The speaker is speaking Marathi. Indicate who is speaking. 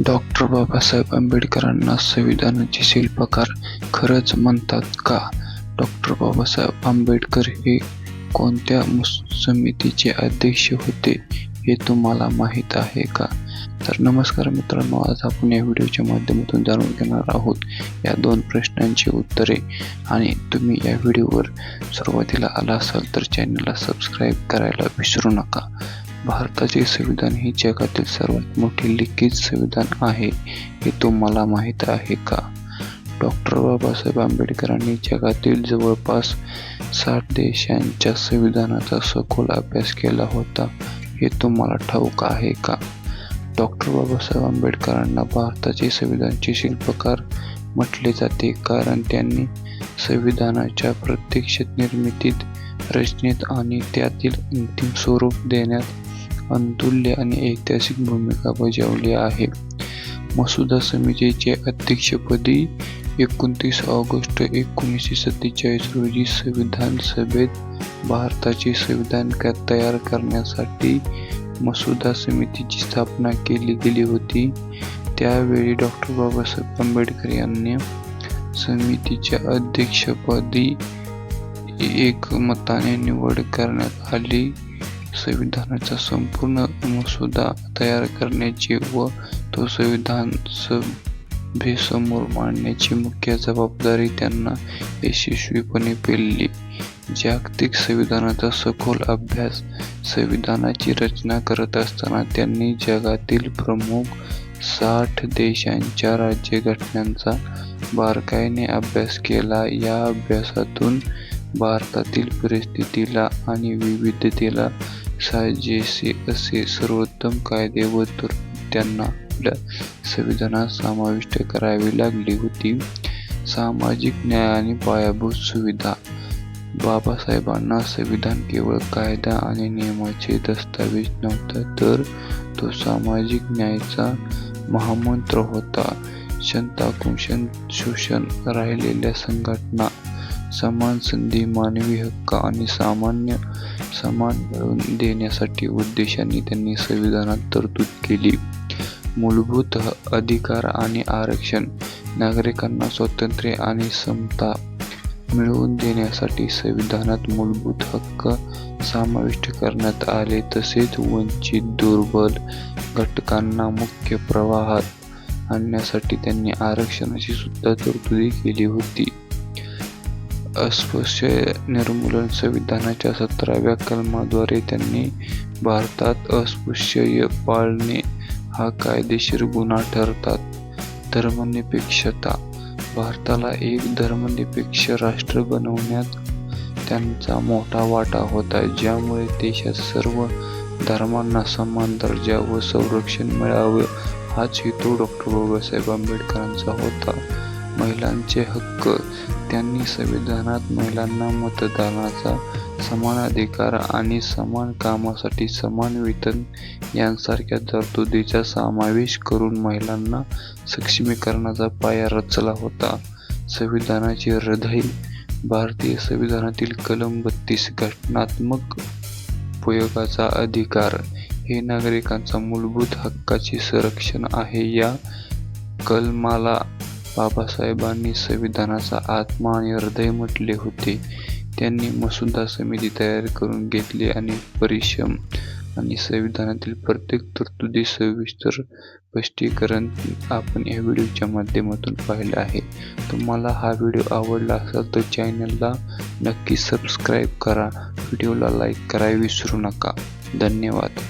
Speaker 1: डॉक्टर बाबासाहेब आंबेडकरांना संविधानाचे शिल्पकार खरंच म्हणतात का? डॉक्टर बाबासाहेब आंबेडकर हे कोणत्या समितीचे अध्यक्ष होते हे तुम्हाला माहीत आहे का? तर नमस्कार मित्रांनो, आज आपण या व्हिडिओच्या माध्यमातून जाणून घेणार आहोत या 2 प्रश्नांची उत्तरे. आणि तुम्ही या व्हिडिओवर सुरुवातीला आला असाल तर चॅनलला सबस्क्राईब करायला विसरू नका. भारताचे संविधान हे जगातील सर्वात मोठे लिखित संविधान आहे हे तुम्हाला माहीत आहे का? डॉक्टर बाबासाहेब आंबेडकरांनी जगातील जवळपास 60 देशांच्या संविधानाचा सखोल अभ्यास केला होता हे तुम्हाला ठाऊक आहे का? डॉक्टर बाबासाहेब आंबेडकरांना भारताचे संविधानाचे शिल्पकार म्हटले जाते कारण त्यांनी संविधानाच्या प्रत्यक्ष निर्मितीत, रचनेत आणि त्यातील अंतिम स्वरूप देण्यात अतुल्य आणि ऐतिहासिक भूमिका बजावली आहे. मसुदा समितीचे अध्यक्षपदी 29 ऑगस्ट 1947 रोजी संविधान सभेत भारताचे संविधान तयार करण्यासाठी मसुदा समितीची स्थापना केली गेली होती. त्यावेळी डॉक्टर बाबासाहेब आंबेडकर यांनी समितीच्या अध्यक्षपदी एकमताने निवड करण्यात आली. संविधानाचा संपूर्ण मसुदा तयार करण्याची व तो संविधान सभेसमोर मांडण्याची मुख्य जबाबदारी त्यांना यशस्वीपणे पेलली. जागतिक संविधानाचा सखोल अभ्यास. संविधानाची रचना करत असताना त्यांनी जगातील प्रमुख 60 देशांच्या राज्यघटनांचा बारकाईने अभ्यास केला. या अभ्यासातून भारतातील परिस्थितीला आणि विविधतेला साजेसे असे सर्वोत्तम कायदे व तरतूद त्यांना आपल्या संविधानात समाविष्ट करावी लागली होती. सामाजिक न्याय आणि पायाभूत सुविधा. बाबासाहेबांना संविधान केवळ कायदा आणि नियमाचे दस्तऐवज नव्हता, तर तो सामाजिक न्यायाचा महामंत्र होता. शंताकुंशन शोषण राहिलेल्या संघटना, समान संधी, मानवी हक्क आणि समान मिळवून देण्यासाठी उद्देशाने त्यांनी संविधानात तरतूद केली. मूलभूत अधिकार आणि आरक्षण. नागरिकांना स्वातंत्र्य आणि समता मिळवून देण्यासाठी संविधानात मूलभूत हक्क समाविष्ट करण्यात आले. तसेच वंचित, दुर्बल घटकांना मुख्य प्रवाहात आणण्यासाठी त्यांनी आरक्षणाची सुद्धा तरतूद केली होती. अस्पृश्य निर्मूलन. संविधानाच्या 17व्या कलमाद्वारे त्यांनी भारतात अस्पृश्य पाळणे हा कायदेशीर गुन्हा ठरतात. धर्मनिरपेक्षता. भारताला एक धर्मनिरपेक्ष राष्ट्र बनवण्यात त्यांचा मोठा वाटा होता, ज्यामुळे देशात सर्व धर्मांना समान दर्जा व संरक्षण मिळावे हाच हेतू डॉक्टर बाबासाहेब आंबेडकरांचा होता. महिलांचे हक्क. त्यांनी संविधानात महिलांना मतदानाचा समान अधिकार आणि समान कामासाठी समान वेतन यांसारख्या तरतुदीचा समावेश करून महिलांना सक्षमीकरणाचा पाया रचला होता. संविधानाचे हृदय. भारतीय संविधानातील कलम 32 घटनात्मक उपयोगाचा अधिकार हे नागरिकांच्या मूलभूत हक्काचे संरक्षण आहे. या कलमाला बाबासाहेबांनी संविधानाचा आत्मा आणि हृदय म्हटले होते. त्यांनी मसुदा समिती तयार करून घेतली आणि परिश्रम आणि संविधानातील प्रत्येक तरतुदी सविस्तर स्पष्टीकरण आपण या व्हिडिओच्या माध्यमातून पाहिले आहे. तुम्हाला हा व्हिडिओ आवडला असेल तर चॅनलला नक्की सबस्क्राईब करा. व्हिडिओला लाईक करायला विसरू नका. धन्यवाद.